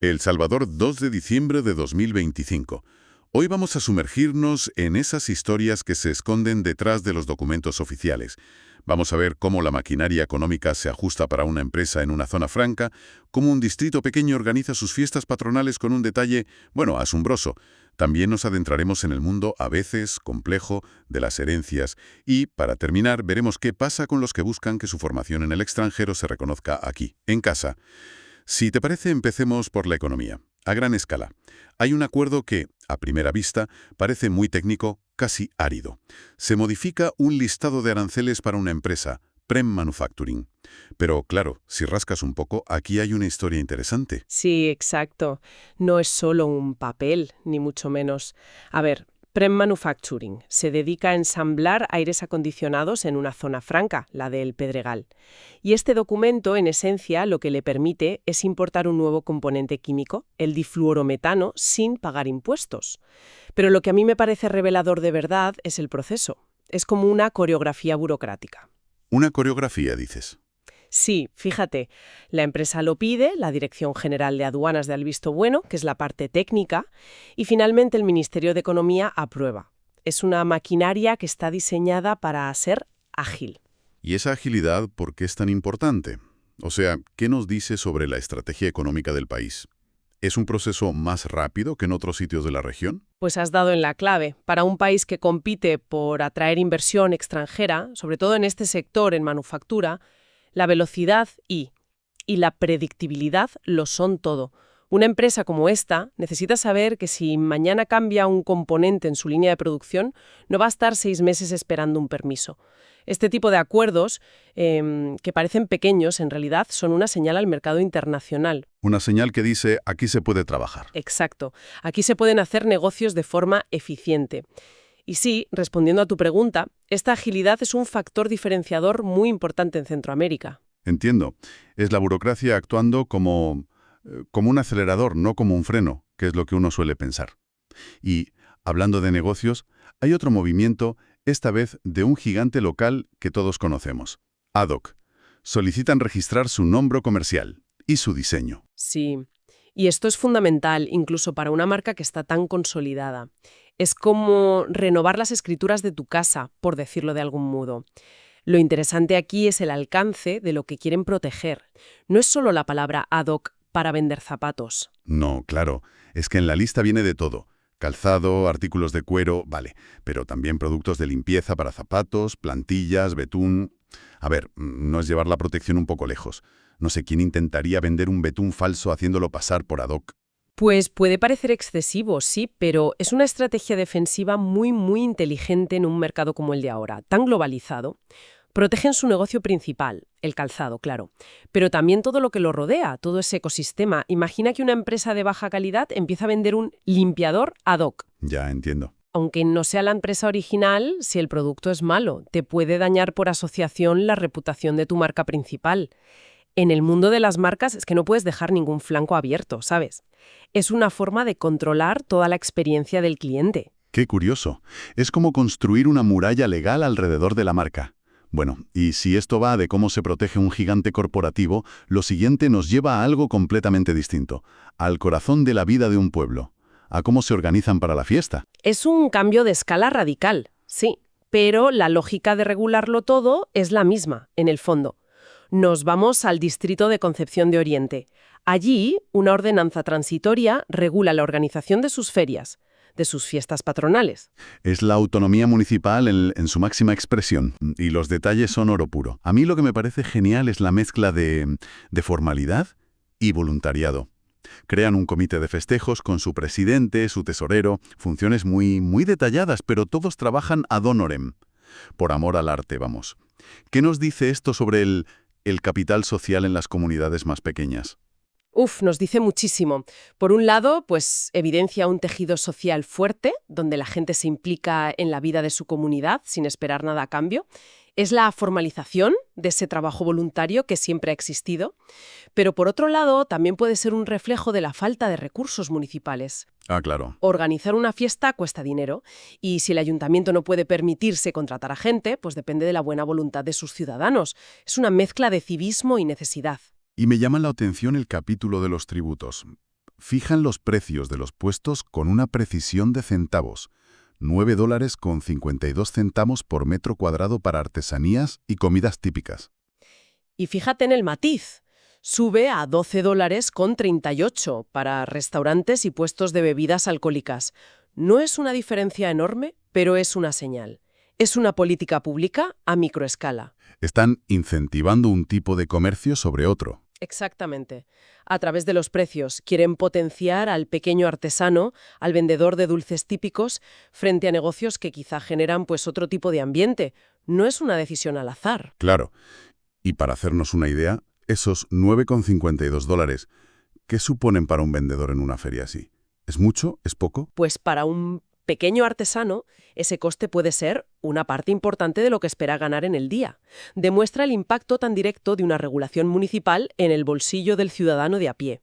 El Salvador, 2 de diciembre de 2025. Hoy vamos a sumergirnos en esas historias que se esconden detrás de los documentos oficiales. Vamos a ver cómo la maquinaria económica se ajusta para una empresa en una zona franca, cómo un distrito pequeño organiza sus fiestas patronales con un detalle, bueno, asombroso. También nos adentraremos en el mundo, a veces complejo, de las herencias. Y, para terminar, veremos qué pasa con los que buscan que su formación en el extranjero se reconozca aquí, en casa. Si te parece, empecemos por la economía. A gran escala. Hay un acuerdo que, a primera vista, parece muy técnico, casi árido. Se modifica un listado de aranceles para una empresa, Prem Manufacturing. Pero, claro, si rascas un poco, aquí hay una historia interesante. Sí, exacto. No es solo un papel, ni mucho menos. A ver, Prem Manufacturing se dedica a ensamblar aires acondicionados en una zona franca, la del Pedregal. Y este documento, en esencia, lo que le permite es importar un nuevo componente químico, el difluorometano, sin pagar impuestos. Pero lo que a mí me parece revelador de verdad es el proceso. Es como una coreografía burocrática. Una coreografía, dices. Sí, fíjate, la empresa lo pide, la Dirección General de Aduanas da el visto bueno, que es la parte técnica, y finalmente el Ministerio de Economía aprueba. Es una maquinaria que está diseñada para ser ágil. ¿Y esa agilidad por qué es tan importante? O sea, ¿qué nos dice sobre la estrategia económica del país? ¿Es un proceso más rápido que en otros sitios de la región? Pues has dado en la clave. Para un país que compite por atraer inversión extranjera, sobre todo en este sector, en manufactura, la velocidad y la predictibilidad lo son todo. Una empresa como esta necesita saber que si mañana cambia un componente en su línea de producción, no va a estar 6 meses esperando un permiso. Este tipo de acuerdos, que parecen pequeños, en realidad son una señal al mercado internacional. Una señal que dice, aquí se puede trabajar. Exacto. Aquí se pueden hacer negocios de forma eficiente. Y sí, respondiendo a tu pregunta, esta agilidad es un factor diferenciador muy importante en Centroamérica. Entiendo. Es la burocracia actuando como un acelerador, no como un freno, que es lo que uno suele pensar. Y, hablando de negocios, hay otro movimiento, esta vez de un gigante local que todos conocemos. Adoc. Solicitan registrar su nombre comercial y su diseño. Sí, y esto es fundamental incluso para una marca que está tan consolidada. Es como renovar las escrituras de tu casa, por decirlo de algún modo. Lo interesante aquí es el alcance de lo que quieren proteger. No es solo la palabra ad hoc para vender zapatos. No, claro, es que en la lista viene de todo. Calzado, artículos de cuero, vale, pero también productos de limpieza para zapatos, plantillas, betún. A ver, no es llevar la protección un poco lejos. No sé quién intentaría vender un betún falso haciéndolo pasar por ad hoc. Pues puede parecer excesivo, sí, pero es una estrategia defensiva muy inteligente en un mercado como el de ahora, tan globalizado. Protegen su negocio principal, el calzado, claro, pero también todo lo que lo rodea, todo ese ecosistema. Imagina que una empresa de baja calidad empieza a vender un limpiador ad hoc. Ya entiendo. Aunque no sea la empresa original, si el producto es malo, te puede dañar por asociación la reputación de tu marca principal. En el mundo de las marcas es que no puedes dejar ningún flanco abierto, ¿sabes? Es una forma de controlar toda la experiencia del cliente. Qué curioso. Es como construir una muralla legal alrededor de la marca. Bueno, y si esto va de cómo se protege un gigante corporativo, lo siguiente nos lleva a algo completamente distinto, al corazón de la vida de un pueblo, a cómo se organizan para la fiesta. Es un cambio de escala radical, sí, pero la lógica de regularlo todo es la misma, en el fondo. Nos vamos al distrito de Concepción de Oriente. Allí, una ordenanza transitoria regula la organización de sus ferias, de sus fiestas patronales. Es la autonomía municipal en su máxima expresión, y los detalles son oro puro. A mí lo que me parece genial es la mezcla de formalidad y voluntariado. Crean un comité de festejos con su presidente, su tesorero, funciones muy detalladas, pero todos trabajan ad honorem, por amor al arte, vamos. ¿Qué nos dice esto sobre el capital social en las comunidades más pequeñas? Nos dice muchísimo. Por un lado, pues evidencia un tejido social fuerte, donde la gente se implica en la vida de su comunidad sin esperar nada a cambio. Es la formalización de ese trabajo voluntario que siempre ha existido. Pero por otro lado, también puede ser un reflejo de la falta de recursos municipales. Ah, claro. Organizar una fiesta cuesta dinero y si el ayuntamiento no puede permitirse contratar a gente, pues depende de la buena voluntad de sus ciudadanos. Es una mezcla de civismo y necesidad. Y me llama la atención el capítulo de los tributos. Fijan los precios de los puestos con una precisión de centavos. $9,52 por metro cuadrado para artesanías y comidas típicas. Y fíjate en el matiz. Sube a $12,38 para restaurantes y puestos de bebidas alcohólicas. No es una diferencia enorme, pero es una señal. Es una política pública a microescala. Están incentivando un tipo de comercio sobre otro. Exactamente. A través de los precios quieren potenciar al pequeño artesano, al vendedor de dulces típicos, frente a negocios que quizá generan pues otro tipo de ambiente. No es una decisión al azar. Claro. Y para hacernos una idea, esos $9,52, ¿qué suponen para un vendedor en una feria así? ¿Es mucho? ¿Es poco? Pues para un pequeño artesano, ese coste puede ser una parte importante de lo que espera ganar en el día. Demuestra el impacto tan directo de una regulación municipal en el bolsillo del ciudadano de a pie.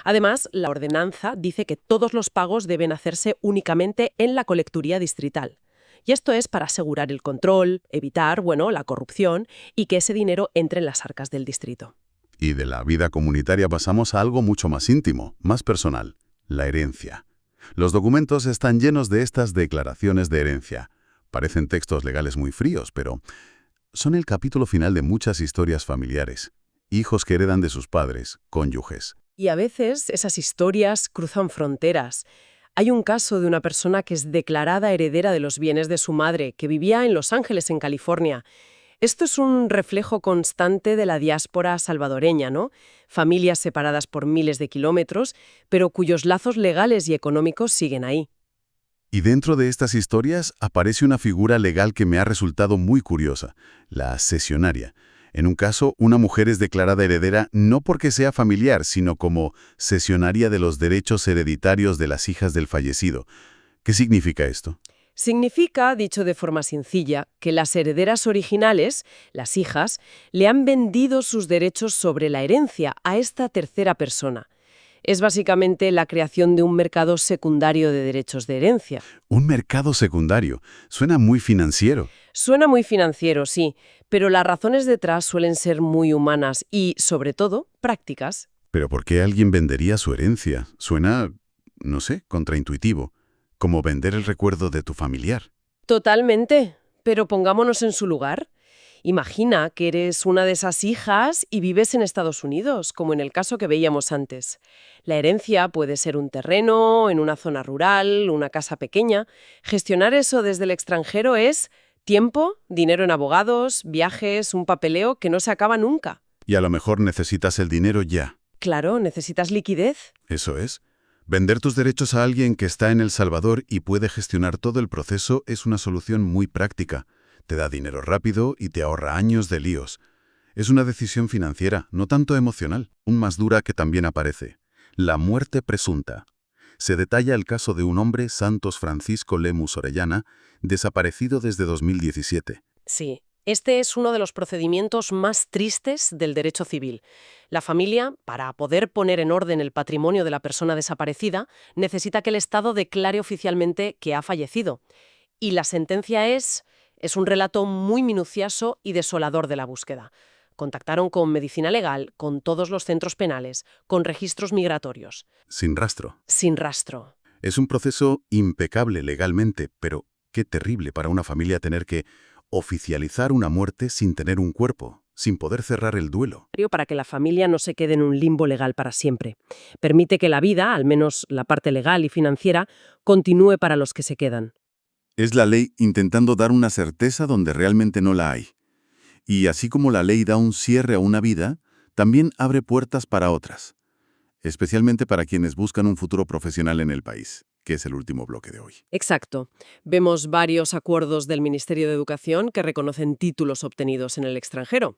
Además, la ordenanza dice que todos los pagos deben hacerse únicamente en la colecturía distrital. Y esto es para asegurar el control, evitar, la corrupción y que ese dinero entre en las arcas del distrito. Y de la vida comunitaria pasamos a algo mucho más íntimo, más personal, la herencia. Los documentos están llenos de estas declaraciones de herencia. Parecen textos legales muy fríos, pero son el capítulo final de muchas historias familiares. Hijos que heredan de sus padres, cónyuges. Y a veces esas historias cruzan fronteras. Hay un caso de una persona que es declarada heredera de los bienes de su madre, que vivía en Los Ángeles, en California. Esto es un reflejo constante de la diáspora salvadoreña, ¿no? Familias separadas por miles de kilómetros, pero cuyos lazos legales y económicos siguen ahí. Y dentro de estas historias aparece una figura legal que me ha resultado muy curiosa, la cesionaria. En un caso, una mujer es declarada heredera no porque sea familiar, sino como cesionaria de los derechos hereditarios de las hijas del fallecido. ¿Qué significa esto? Significa, dicho de forma sencilla, que las herederas originales, las hijas, le han vendido sus derechos sobre la herencia a esta tercera persona. Es básicamente la creación de un mercado secundario de derechos de herencia. Un mercado secundario. Suena muy financiero. Suena muy financiero, sí, pero las razones detrás suelen ser muy humanas y, sobre todo, prácticas. ¿Pero por qué alguien vendería su herencia? Suena, no sé, contraintuitivo. Como vender el recuerdo de tu familiar. Totalmente, pero pongámonos en su lugar. Imagina que eres una de esas hijas y vives en Estados Unidos, como en el caso que veíamos antes. La herencia puede ser un terreno, en una zona rural, una casa pequeña. Gestionar eso desde el extranjero es tiempo, dinero en abogados, viajes, un papeleo que no se acaba nunca. Y a lo mejor necesitas el dinero ya. Claro, necesitas liquidez. Eso es. Vender tus derechos a alguien que está en El Salvador y puede gestionar todo el proceso es una solución muy práctica. Te da dinero rápido y te ahorra años de líos. Es una decisión financiera, no tanto emocional. Un más dura que también aparece. La muerte presunta. Se detalla el caso de un hombre, Santos Francisco Lemus Orellana, desaparecido desde 2017. Sí. Este es uno de los procedimientos más tristes del derecho civil. La familia, para poder poner en orden el patrimonio de la persona desaparecida, necesita que el Estado declare oficialmente que ha fallecido. Y la sentencia es un relato muy minucioso y desolador de la búsqueda. Contactaron con medicina legal, con todos los centros penales, con registros migratorios. Sin rastro. Sin rastro. Es un proceso impecable legalmente, pero qué terrible para una familia tener que oficializar una muerte sin tener un cuerpo, sin poder cerrar el duelo. Para que la familia no se quede en un limbo legal para siempre. Permite que la vida, al menos la parte legal y financiera, continúe para los que se quedan. Es la ley intentando dar una certeza donde realmente no la hay. Y así como la ley da un cierre a una vida, también abre puertas para otras, especialmente para quienes buscan un futuro profesional en el país, que es el último bloque de hoy. Exacto. Vemos varios acuerdos del Ministerio de Educación que reconocen títulos obtenidos en el extranjero.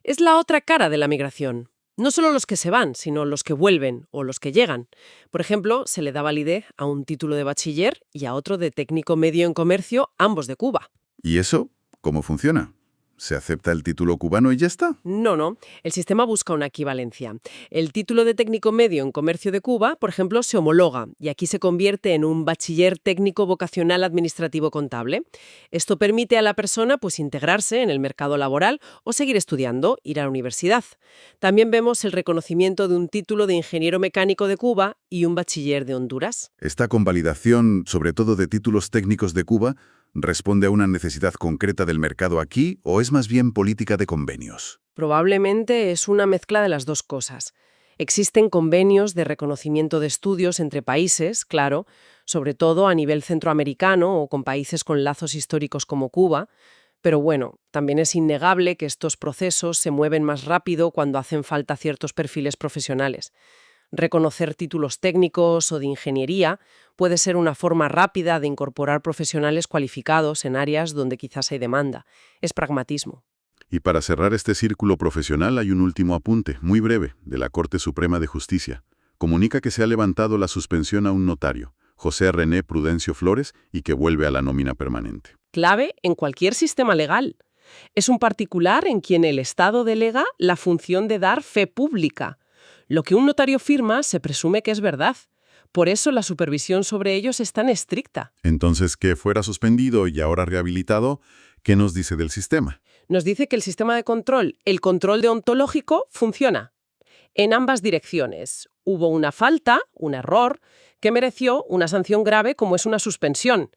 Es la otra cara de la migración. No solo los que se van, sino los que vuelven o los que llegan. Por ejemplo, se le da validez a un título de bachiller y a otro de técnico medio en comercio, ambos de Cuba. ¿Y eso cómo funciona? ¿Se acepta el título cubano y ya está? No. El sistema busca una equivalencia. El título de técnico medio en comercio de Cuba, por ejemplo, se homologa y aquí se convierte en un bachiller técnico vocacional administrativo contable. Esto permite a la persona integrarse en el mercado laboral o seguir estudiando, ir a la universidad. También vemos el reconocimiento de un título de ingeniero mecánico de Cuba y un bachiller de Honduras. Esta convalidación, sobre todo de títulos técnicos de Cuba, ¿responde a una necesidad concreta del mercado aquí o es más bien política de convenios? Probablemente es una mezcla de las dos cosas. Existen convenios de reconocimiento de estudios entre países, claro, sobre todo a nivel centroamericano o con países con lazos históricos como Cuba, pero bueno, también es innegable que estos procesos se mueven más rápido cuando hacen falta ciertos perfiles profesionales. Reconocer títulos técnicos o de ingeniería puede ser una forma rápida de incorporar profesionales cualificados en áreas donde quizás hay demanda. Es pragmatismo. Y para cerrar este círculo profesional hay un último apunte, muy breve, de la Corte Suprema de Justicia. Comunica que se ha levantado la suspensión a un notario, José René Prudencio Flores, y que vuelve a la nómina permanente. Clave en cualquier sistema legal. Es un particular en quien el Estado delega la función de dar fe pública. Lo que un notario firma se presume que es verdad. Por eso la supervisión sobre ellos es tan estricta. Entonces, que fuera suspendido y ahora rehabilitado, ¿qué nos dice del sistema? Nos dice que el sistema de control, el control deontológico, funciona. En ambas direcciones. Hubo una falta, un error, que mereció una sanción grave como es una suspensión.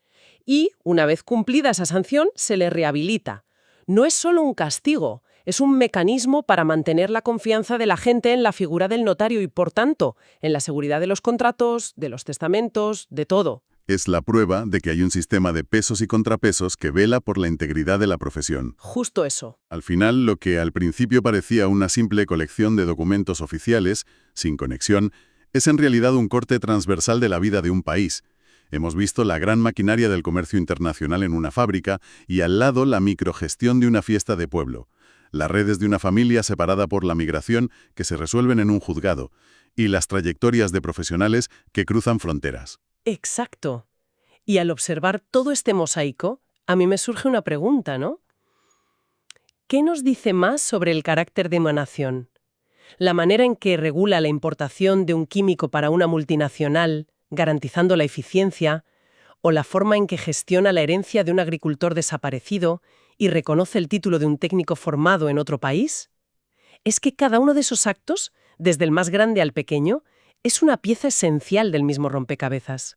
Y, una vez cumplida esa sanción, se le rehabilita. No es solo un castigo, es un mecanismo para mantener la confianza de la gente en la figura del notario y, por tanto, en la seguridad de los contratos, de los testamentos, de todo. Es la prueba de que hay un sistema de pesos y contrapesos que vela por la integridad de la profesión. Justo eso. Al final, lo que al principio parecía una simple colección de documentos oficiales, sin conexión, es en realidad un corte transversal de la vida de un país. Hemos visto la gran maquinaria del comercio internacional en una fábrica y al lado la microgestión de una fiesta de pueblo, las redes de una familia separada por la migración que se resuelven en un juzgado y las trayectorias de profesionales que cruzan fronteras. Exacto. Y al observar todo este mosaico, a mí me surge una pregunta, ¿no? ¿Qué nos dice más sobre el carácter de una nación? ¿La manera en que regula la importación de un químico para una multinacional, garantizando la eficiencia, o la forma en que gestiona la herencia de un agricultor desaparecido y reconoce el título de un técnico formado en otro país? Es que cada uno de esos actos, desde el más grande al pequeño, es una pieza esencial del mismo rompecabezas.